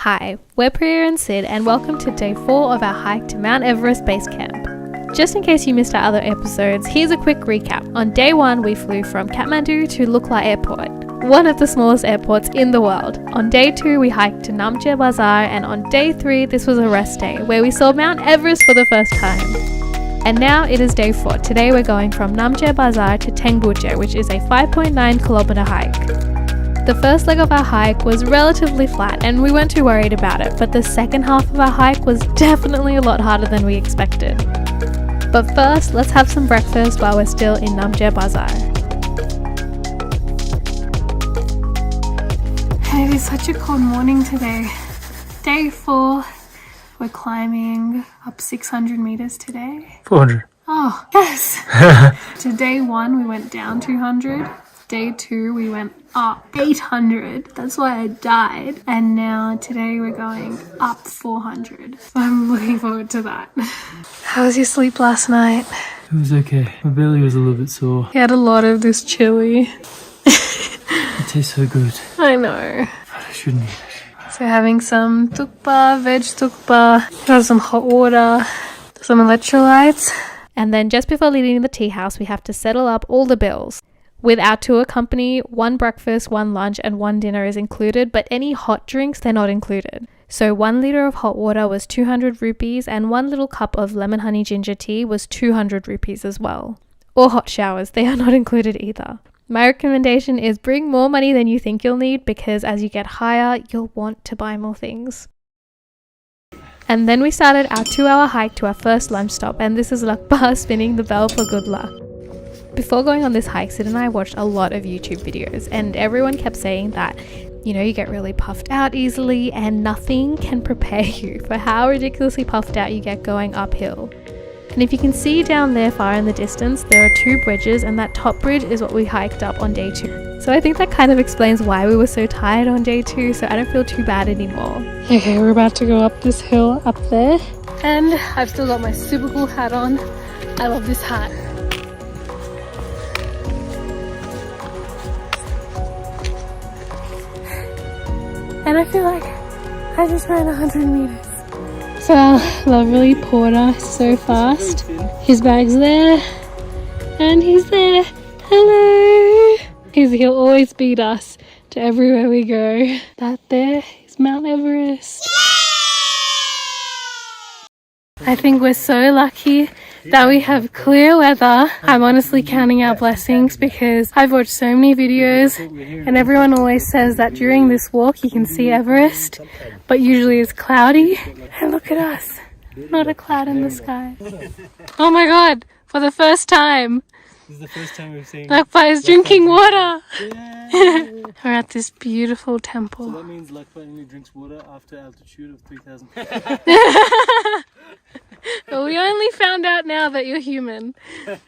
Hi, we're Priya and Sid, and welcome to day 4 of our hike to Mount Everest Base Camp. Just in case you missed our other episodes, here's a quick recap. On day 1, we flew from Kathmandu to Lukla Airport, one of the smallest airports in the world. On day 2, we hiked to Namche Bazaar, and on day 3, this was a rest day, where we saw Mount Everest for the first time. And now it is day 4. Today we're going from Namche Bazaar to Tengboche, which is a 5.9 kilometer hike. The first leg of our hike was relatively flat and we weren't too worried about it, but the second half of our hike was definitely a lot harder than we expected. But first, let's have some breakfast while we're still in Namche Bazaar. Hey, it is such a cold morning today. Day 4, we're climbing up 600 meters today. 400. Oh, yes! To day 1, we went down 200. Day 2, we went up 800. That's why I died. And now today we're going up 400. So I'm looking forward to that. How was your sleep last night? It was okay. My belly was a little bit sore. You had a lot of this chili. It tastes so good. I know. But I shouldn't eat it. So having some tukpa, veg tukpa, got some hot water, some electrolytes. And then just before leaving the tea house, we have to settle up all the bills. With our tour company, 1 breakfast, 1 lunch and 1 dinner is included, but any hot drinks, they're not included. So 1 litre of hot water was 200 rupees and 1 little cup of lemon honey ginger tea was 200 rupees as well. Or hot showers, they are not included either. My recommendation is bring more money than you think you'll need, because as you get higher, you'll want to buy more things. And then we started our 2-hour hike to our first lunch stop, and this is Lakbar spinning the bell for good luck. Before going on this hike, Sid and I watched a lot of YouTube videos, and everyone kept saying that, you get really puffed out easily and nothing can prepare you for how ridiculously puffed out you get going uphill. And if you can see down there far in the distance, there are 2 bridges, and that top bridge is what we hiked up on day 2. So I think that kind of explains why we were so tired on day 2, so I don't feel too bad anymore. Okay, we're about to go up this hill up there, and I've still got my super cool hat on. I love this hat. And I feel like I just ran 100 meters. So our lovely porter is so fast. His bag's there. And he's there. Hello. He'll always beat us to everywhere we go. That there is Mount Everest. I think we're so lucky that we have clear weather. I'm honestly counting our blessings because I've watched so many videos and everyone always says that during this walk you can see Everest, but usually it's cloudy. And look at us, not a cloud in the sky. Oh my god, for the first time, This is the first time we've seen Lakbar is drinking water. Yeah. We're at this beautiful temple. So that means Lakbar only drinks water after altitude of 3,000. But we only found out now that you're human.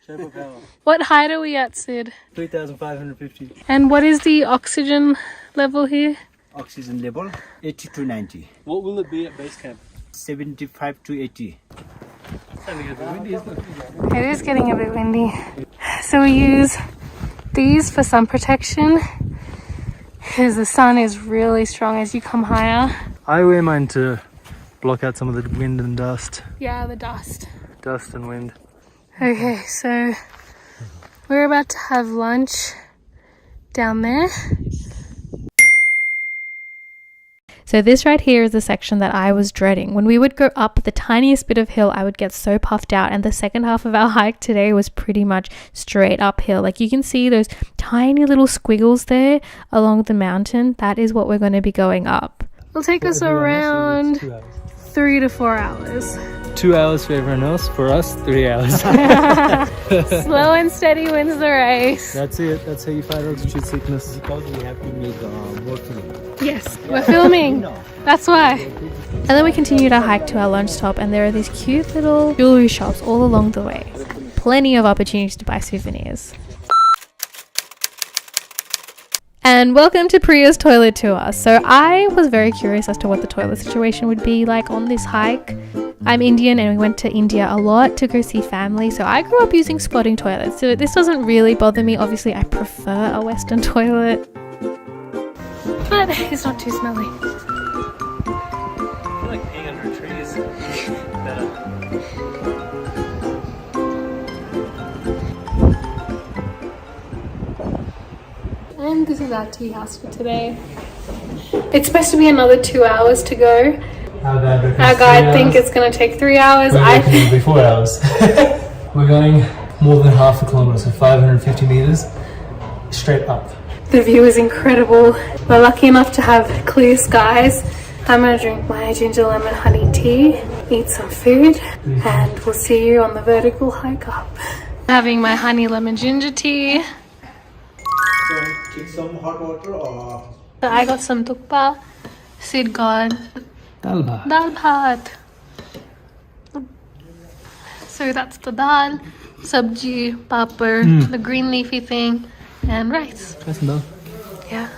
Shape of power. What height are we at, Sid? 3,550. And what is the oxygen level here? Oxygen level 80 to 90, What will it be at base camp? 75 to 80. It's starting to get a bit windy, isn't it? It is getting a bit windy. So we use these for sun protection because the sun is really strong as you come higher. I wear mine to block out some of the wind and dust. Yeah, the dust. Dust and wind. Okay, so we're about to have lunch down there. So this right here is the section that I was dreading. When we would go up the tiniest bit of hill, I would get so puffed out, and the second half of our hike today was pretty much straight uphill. Like you can see those tiny little squiggles there along the mountain. That is what we're going to be going up. It'll take us around 3 to 4 hours. 2 hours for everyone else. For us, 3 hours. Slow and steady wins the race. That's it. That's how you fight altitude sickness. Because we have to make more film. Yes, we're filming. That's why. And then we continued our hike to our lunch stop, and there are these cute little jewelry shops all along the way. Plenty of opportunities to buy souvenirs. And welcome to Priya's toilet tour. So I was very curious as to what the toilet situation would be like on this hike. I'm Indian and we went to India a lot to go see family, so I grew up using squatting toilets, so this doesn't really bother me. Obviously I prefer a Western toilet, but it's not too smelly. And this is our tea house for today. It's supposed to be another 2 hours to go. Our guide think it's going to take 3 hours. I think it'll be 4 hours. We're going more than half a kilometre, so 550 metres straight up. the view is incredible. We're lucky enough to have clear skies. I'm going to drink my ginger lemon honey tea, eat some food, and we'll see you on the vertical hike up. Having my honey lemon ginger tea. Take some hot water or I got some tukpa. Sid got Dal bhat. dal bhat. So that's the dal, sabji, papad, the green leafy thing, and rice. That's enough. Yeah.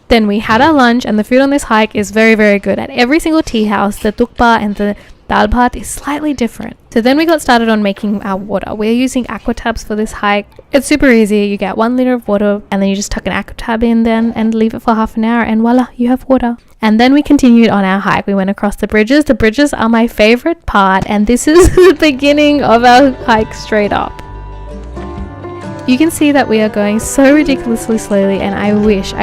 Then we had our lunch, and the food on this hike is very, very good. At every single tea house, the tukpa and the dal bhat is slightly different. So then we got started on making our water. We're using aquatabs for this hike. It's super easy. You get 1 liter of water, and then you just tuck an aquatab in then and leave it for half an hour, and voila, you have water. And then we continued on our hike. We went across the bridges. The bridges are my favorite part, and this is the beginning of our hike straight up. You can see that we are going so ridiculously slowly, and I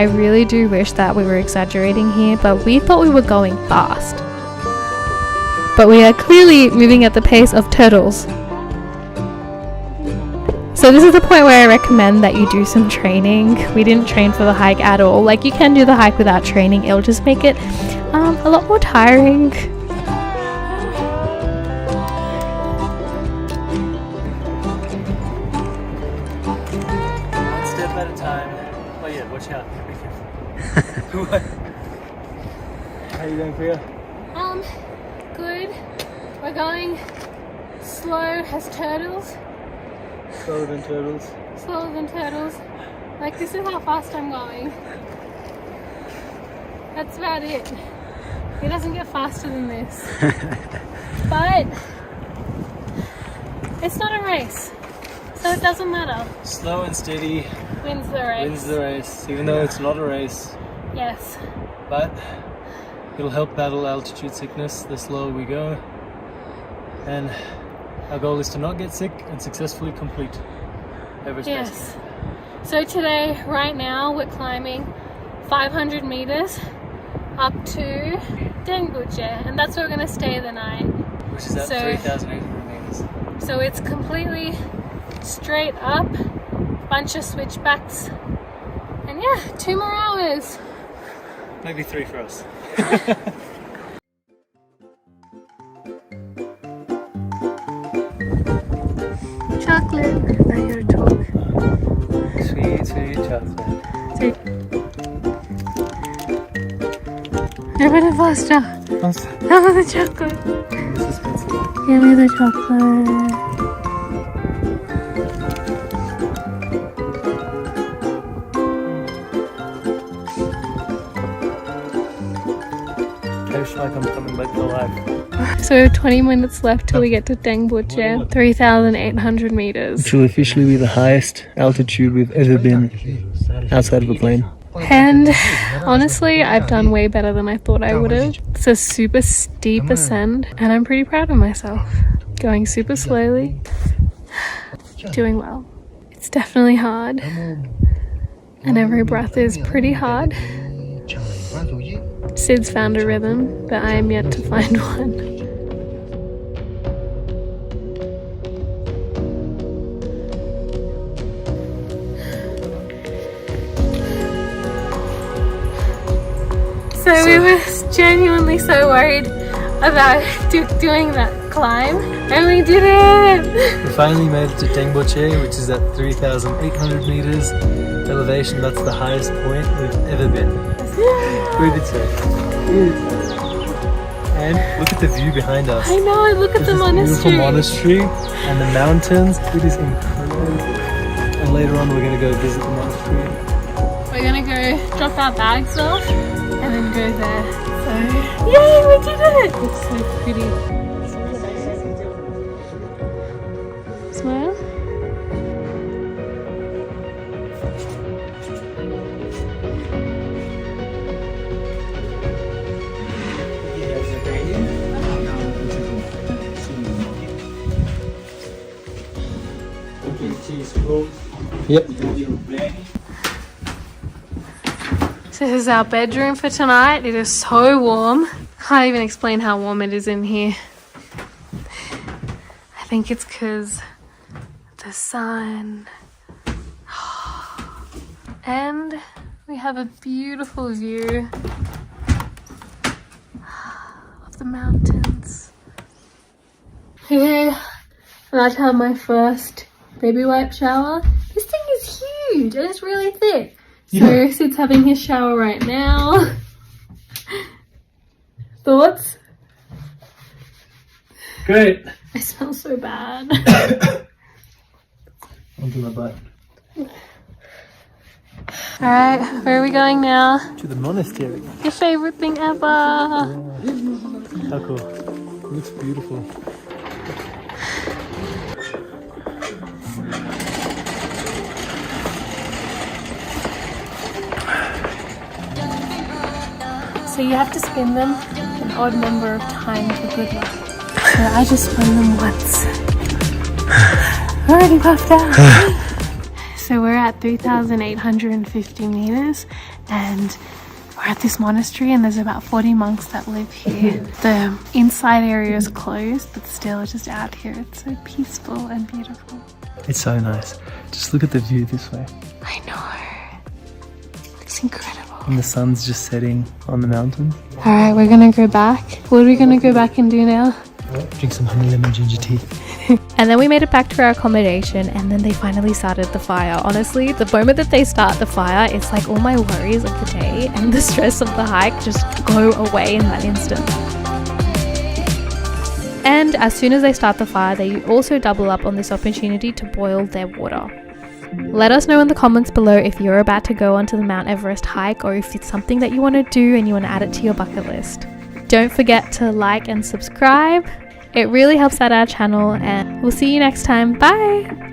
really do wish that we were exaggerating here, but we thought we were going fast. But we are clearly moving at the pace of turtles. So this is the point where I recommend that you do some training. We didn't train for the hike at all. Like, you can do the hike without training. It'll just make it a lot more tiring. One step at a time. Oh yeah, watch out. Be careful. How are you doing, Priya? Good. We're going slow as turtles. Slower than turtles. Slower than turtles. Like, this is how fast I'm going. That's about it. It doesn't get faster than this. But it's not a race, so it doesn't matter. Slow and steady Wins the race. wins the race, even though it's not a race. Yes. But it'll help battle altitude sickness the slower we go. And our goal is to not get sick and successfully complete Everest Base Yes. Camp. So today, right now, we're climbing 500 meters up to Dengbuche, and that's where we're going to stay the night. Which is at So- 3,800 meters. So it's completely straight up, bunch of switchbacks, and yeah, 2 more hours. Maybe 3 for us. Chocolate. Now you're talk. Sweet, sweet chocolate. Have it faster. Have the chocolate. This is expensive. Give me the chocolate. I feel like I'm coming back to life. So we have 20 minutes left till we get to Dengbuche, 3,800 meters. Which will officially be the highest altitude we've ever been outside of a plane. And honestly, I've done way better than I thought I would have. It's a super steep ascent, and I'm pretty proud of myself. Going super slowly, doing well. It's definitely hard, and every breath is pretty hard. Sid's found a rhythm, but I am yet to find one. So we were genuinely so worried about doing that climb, and we did it! We finally made it to Dengbuche, which is at 3,800 meters elevation. That's the highest point we've ever been. We did so. And look at the view behind us. I know, look at the Beautiful monastery. monastery and the mountains. It is incredible. And later on, we're going to go visit the monastery. We're gonna go drop our bags off and then go there. So, yay, we did it! It's so pretty. Smile. Yep. So this is our bedroom for tonight. It is so warm. Can't even explain how warm it is in here. I think it's because the sun. And we have a beautiful view of the mountains. Okay, I'm about to have my first baby wipe shower. This thing is huge and it's really thick. So Sid's having his shower right now. Thoughts? Great. I smell so bad. Onto my butt. Alright, where are we going now? To the monastery. Your favorite thing ever. How cool. It looks beautiful. So you have to spin them an odd number of times for good luck. So I just spun them once. Already puffed out. So we're at 3,850 meters and we're at this monastery and there's about 40 monks that live here. The inside area is closed, but still just out here. It's so peaceful and beautiful. It's so nice. Just look at the view this way. I know. It's incredible. And the sun's just setting on the mountain. Alright, we're gonna go back. What are we gonna go back and do now? Drink some honey lemon ginger tea. And then we made it back to our accommodation and then they finally started the fire. Honestly, the moment that they start the fire, it's like all my worries of the day and the stress of the hike just go away in that instant. And as soon as they start the fire, they also double up on this opportunity to boil their water. Let us know in the comments below if you're about to go onto the Mount Everest hike or if it's something that you want to do and you want to add it to your bucket list. Don't forget to like and subscribe. It really helps out our channel and we'll see you next time. Bye!